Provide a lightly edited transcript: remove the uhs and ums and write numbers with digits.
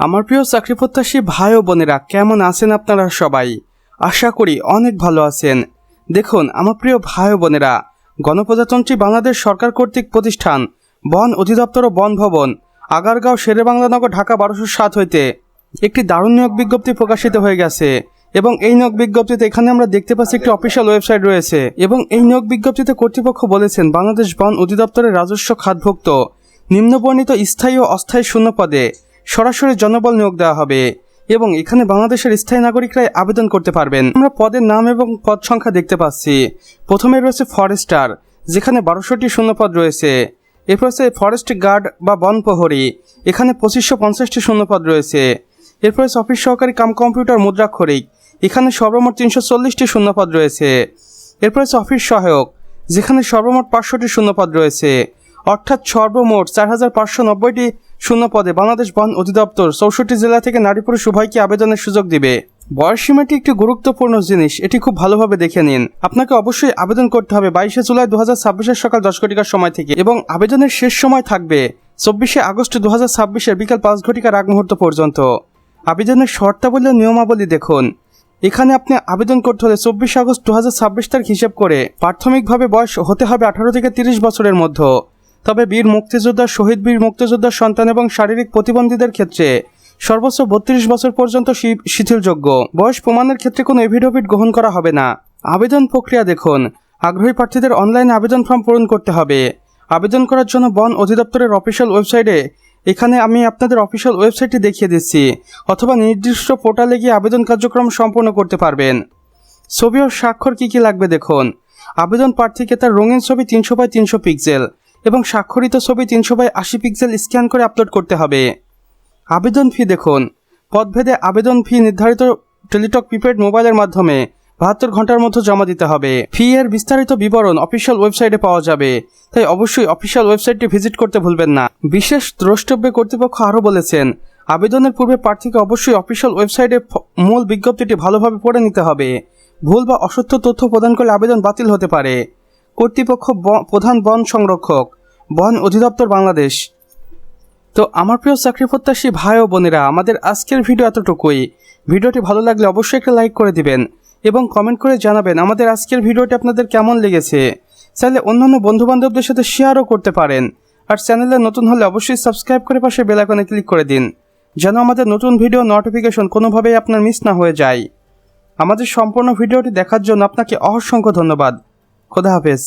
আমার প্রিয় চাকরি প্রত্যাশী ভাই ও বোনেরা, কেমন আছেন আপনারা সবাই? আশা করি অনেক ভালো আছেন। দেখুন আমার প্রিয় ভাই ও বোনেরা, গণপ্রজাতন্ত্রী বাংলাদেশ সরকার কর্তৃক প্রতিষ্ঠান বন অধিদপ্তর ও বন ভবন, আগারগাঁও, শেরেবাংলানগর, ঢাকা 1207 হইতে একটি দারুণ নিয়োগ বিজ্ঞপ্তি প্রকাশিত হয়ে গেছে। এবং এই নিয়োগ বিজ্ঞপ্তিতে এখানে আমরা দেখতে পাচ্ছি একটি অফিসিয়াল ওয়েবসাইট রয়েছে। এবং এই নিয়োগ বিজ্ঞপ্তিতে কর্তৃপক্ষ বলেছেন, বাংলাদেশ বন অধিদপ্তরের রাজস্ব খাতভুক্ত নিম্নবর্ণিত স্থায়ী ও অস্থায়ী শূন্য পদে সরাসরি জনবল নিয়োগ দেওয়া হবে এবং এখানে বাংলাদেশের স্থায়ী নাগরিকরাই আবেদন করতে পারবেন। আমরা পদের নাম এবং পদ সংখ্যা দেখতে পাচ্ছি। প্রথমে রয়েছে ফরেস্টার, যেখানে 1200টি শূন্যপদ রয়েছে। এরপর হচ্ছে ফরেস্ট গার্ড বা বন প্রহরী, এখানে 2550টি শূন্যপদ রয়েছে। এরপর হচ্ছে অফিস সহকারী কাম কম্পিউটার মুদ্রাক্ষরিক, এখানে সর্বমোট 340টি শূন্যপদ রয়েছে। এরপর হচ্ছে অফিস সহায়ক, যেখানে সর্বমোট 500টি শূন্যপদ রয়েছে। অর্থাৎ সর্বমোট 4590টি শূন্য পদে বাংলাদেশ বন অধিদপ্তর 64 জেলা থেকে নারী পুরুষ উভয়কে আবেদনের সুযোগ দিবে। বয়সসীমাটি একটি গুরুত্বপূর্ণ জিনিস, এটি খুব ভালোভাবে দেখে নিন। আপনাকে অবশ্যই আবেদন করতে হবে 22 জুলাই 2026 সকাল 10 ঘটিকার সময় থেকে এবং আবেদনের শেষ সময় থাকবে 24 আগস্ট 2026 বিকাল 5 ঘটিকার আগ মুহূর্ত পর্যন্ত। আবেদনের শর্তাবলী ও নিয়মাবলী দেখুন। এখানে আপনি আবেদন করতে হলে 24 আগস্ট 2026 তারিখ হিসেব করে প্রাথমিকভাবে বয়স হতে হবে 18 থেকে 30 বছরের মধ্যে। তবে বীর মুক্তিযোদ্ধা, শহীদ বীর মুক্তিযোদ্ধার সন্তান এবং শারীরিক প্রতিবন্ধীদের ক্ষেত্রে সর্বোচ্চ 32 বছর পর্যন্ত শিথিলযোগ্য। বয়স প্রমাণের ক্ষেত্রে কোনো এফিডেভিট গ্রহণ করা হবে না। আবেদন প্রক্রিয়া দেখুন। আগ্রহী প্রার্থীদের অনলাইনে আবেদন ফর্ম পূরণ করতে হবে। আবেদন করার জন্য বন অধিদপ্তরের অফিসিয়াল ওয়েবসাইটে, এখানে আমি আপনাদের অফিসিয়াল ওয়েবসাইটটি দেখিয়ে দিচ্ছি, অথবা নির্দিষ্ট পোর্টালে গিয়ে আবেদন কার্যক্রম সম্পন্ন করতে পারবেন। ছবি ও স্বাক্ষর কী লাগবে দেখুন। আবেদন প্রার্থীকে তার রঙিন ছবি 300x300 পিক্সেল এবং স্বাক্ষরিত ছবি 300x80 পিক্সেল স্ক্যান করে আপলোড করতে হবে। আবেদন ফি দেখুন। পদভেদে আবেদন ফি নির্ধারিত টেলিটক প্রিপেড মোবাইলের মাধ্যমে 72 ঘন্টার মধ্যে জমা দিতে হবে। ফি এর বিস্তারিত বিবরণ অফিসিয়াল ওয়েবসাইটে পাওয়া যাবে, তাই অবশ্যই অফিসিয়াল ওয়েবসাইটটি ভিজিট করতে ভুলবেন না। বিশেষ দ্রষ্টব্যে কর্তৃপক্ষ আরও বলেছেন, আবেদনের পূর্বে প্রার্থীকে অবশ্যই অফিসিয়াল ওয়েবসাইটে মূল বিজ্ঞপ্তিটি ভালোভাবে পড়ে নিতে হবে। ভুল বা অসত্য তথ্য প্রদান করলে আবেদন বাতিল হতে পারে। কর্তৃপক্ষ প্রধান বন সংরক্ষক, বন অধিদপ্তর বাংলাদেশ। তো আমার প্রিয় চাকরি প্রত্যাশী ভাই ও বোনেরা, আমাদের আজকের ভিডিও এতটুকুই। ভিডিওটি ভালো লাগলে অবশ্যই একটা লাইক করে দিবেন এবং কমেন্ট করে জানাবেন আমাদের আজকের ভিডিওটি আপনাদের কেমন লেগেছে। চাইলে অন্যান্য বন্ধুবান্ধবদের সাথে শেয়ারও করতে পারেন। আর চ্যানেলে নতুন হলে অবশ্যই সাবস্ক্রাইব করে পাশে বেল আইকনে ক্লিক করে দিন, যেন আমাদের নতুন ভিডিও নোটিফিকেশন কোনোভাবেই আপনার মিস না হয়ে যায়। আমাদের সম্পূর্ণ ভিডিওটি দেখার জন্য আপনাকে অসংখ্য ধন্যবাদ। খোদা হাফেজ।